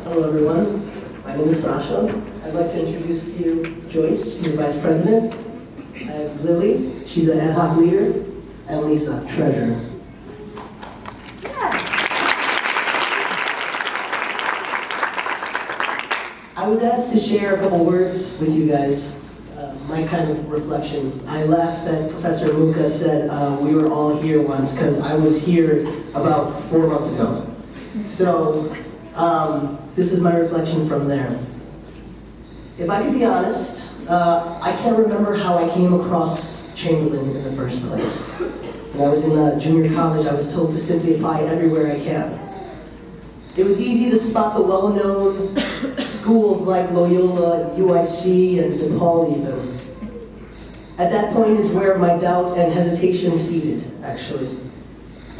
Hello everyone, my name is Sasha. I'd like to introduce to you Joyce, she's the Vice President. I have Lily, she's an ad hoc leader, and Lisa, Treasurer. I was asked to share a couple words with you guys, my kind of reflection. I laughed that Professor Luca said we were all here once, because I was here about 4 months ago. So, this is my reflection from there. If I could be honest, I can't remember how I came across Chamberlain in the first place. When I was in junior college, I was told to simply apply everywhere I can. It was easy to spot the well-known schools like Loyola, UIC, and DePaul even. At that point is where my doubt and hesitation seated, actually.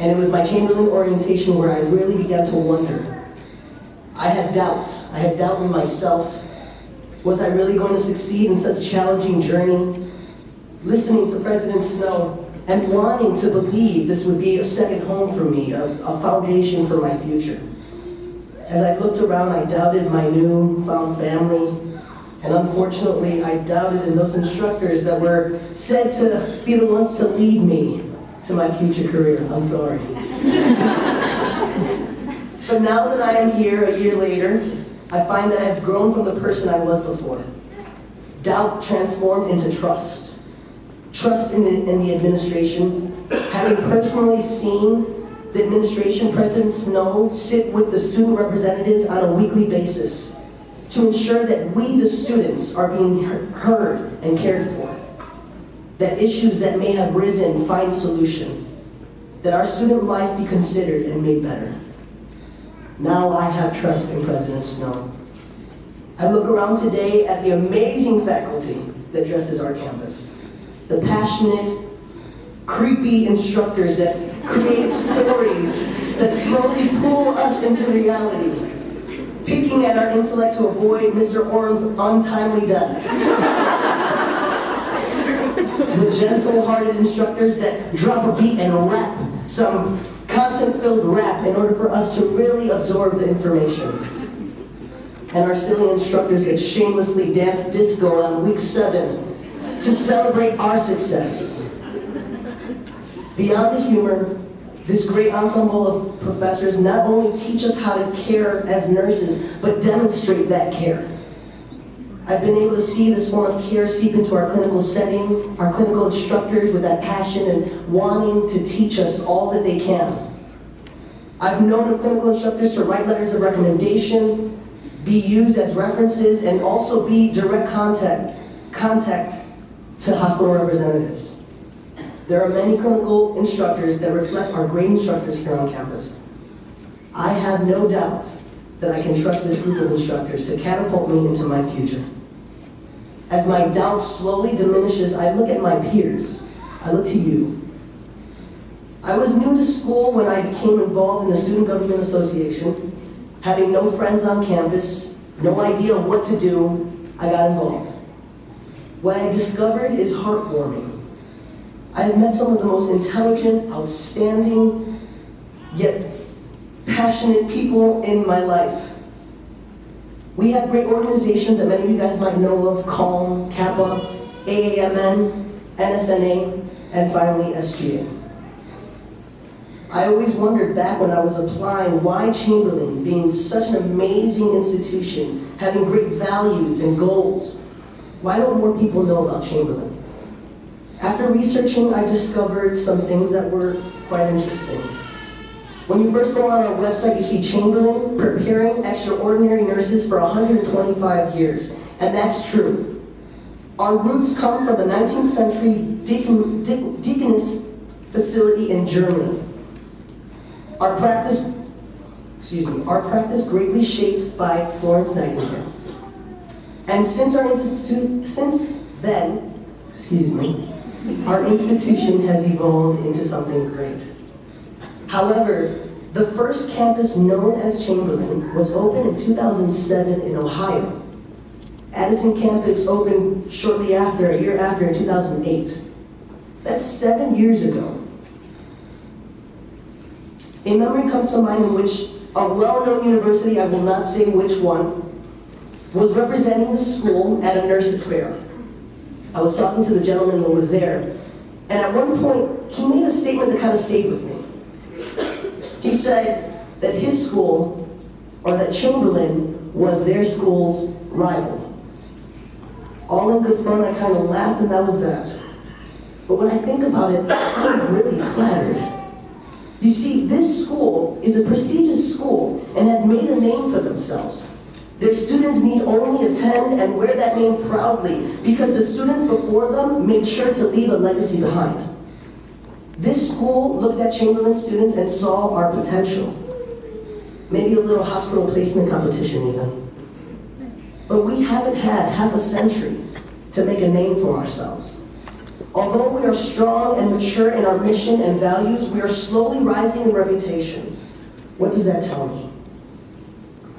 And it was my Chamberlain orientation where I really began to wonder. I had doubt. I had doubt in myself. Was I really going to succeed in such a challenging journey? Listening to President Snow and wanting to believe this would be a second home for me, a foundation for my future. As I looked around, I doubted my newfound family, and unfortunately, I doubted in those instructors that were said to be the ones to lead me to my future career. I'm sorry. But now that I am here a year later, I find that I've grown from the person I was before. Doubt transformed into trust. Trust in the administration, having personally seen the administration, President Snow, sit with the student representatives on a weekly basis to ensure that we, the students, are being heard and cared for, that issues that may have risen find solution, that our student life be considered and made better. Now I have trust in President Snow. I look around today at the amazing faculty that dresses our campus, the passionate, creepy instructors that create stories that slowly pull us into reality, picking at our intellect to avoid Mr. Orm's untimely death. The gentle-hearted instructors that drop a beat and rap some content-filled rap in order for us to really absorb the information. And our silly instructors that shamelessly dance disco on week 7 to celebrate our success. Beyond the humor, this great ensemble of professors not only teach us how to care as nurses, but demonstrate that care. I've been able to see this form of care seep into our clinical setting, our clinical instructors with that passion and wanting to teach us all that they can. I've known of clinical instructors to write letters of recommendation, be used as references, and also be direct contact to hospital representatives. There are many clinical instructors that reflect our great instructors here on campus. I have no doubt that I can trust this group of instructors to catapult me into my future. As my doubt slowly diminishes, I look at my peers. I look to you. I was new to school when I became involved in the Student Government Association. Having no friends on campus, no idea what to do, I got involved. What I discovered is heartwarming. I have met some of the most intelligent, outstanding, yet passionate people in my life. We have great organizations that many of you guys might know of: CALM, Kappa, AAMN, NSNA, and finally SGA. I always wondered back when I was applying why Chamberlain, being such an amazing institution, having great values and goals, why don't more people know about Chamberlain? After researching, I discovered some things that were quite interesting. When you first go on our website, you see Chamberlain preparing extraordinary nurses for 125 years, and that's true. Our roots come from the 19th century deaconess facility in Germany. Our practice greatly shaped by Florence Nightingale. And since then, our institution has evolved into something great. However, the first campus known as Chamberlain was opened in 2007 in Ohio. Addison campus opened shortly after, a year after, in 2008. That's 7 years ago. A memory comes to mind in which a well-known university, I will not say which one, was representing the school at a nurses' fair. I was talking to the gentleman who was there, and at one point, he made a statement that kind of stayed with me. He said that his school, or that Chamberlain, was their school's rival. All in good fun, I kind of laughed, and that was that. But when I think about it, I'm really flattered. You see, this school is a prestigious school and has made a name for themselves. Their students need only attend and wear that name proudly because the students before them made sure to leave a legacy behind. This school looked at Chamberlain students and saw our potential. Maybe a little hospital placement competition even. But we haven't had half a century to make a name for ourselves. Although we are strong and mature in our mission and values, we are slowly rising in reputation. What does that tell me?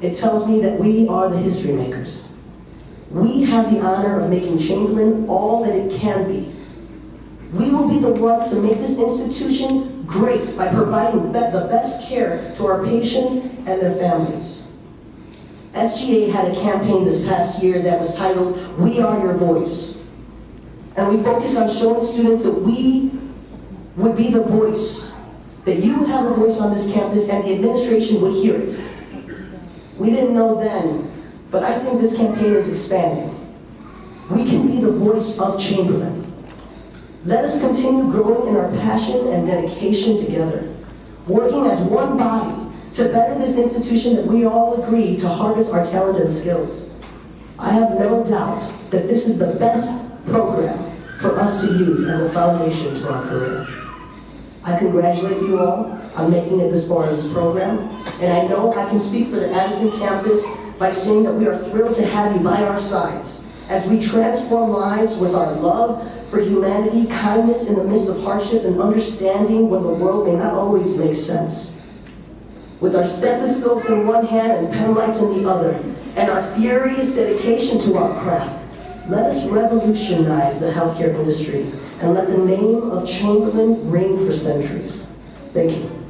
It tells me that we are the history makers. We have the honor of making Chamberlain all that it can be. We will be the ones to make this institution great by providing the best care to our patients and their families. SGA had a campaign this past year that was titled, "We Are Your Voice." And we focused on showing students that we would be the voice, that you would have a voice on this campus and the administration would hear it. We didn't know then, but I think this campaign is expanding. We can be the voice of Chamberlain. Let us continue growing in our passion and dedication together, working as one body to better this institution that we all agree to harvest our talent and skills. I have no doubt that this is the best program for us to use as a foundation to our career. I congratulate you all on making it this far in this program, and I know I can speak for the Addison campus by saying that we are thrilled to have you by our sides as we transform lives with our love for humanity, kindness in the midst of hardships, and understanding when the world may not always make sense. With our stethoscopes in one hand and pen lights in the other, and our furious dedication to our craft, let us revolutionize the healthcare industry and let the name of Chamberlain ring for centuries. Thank you.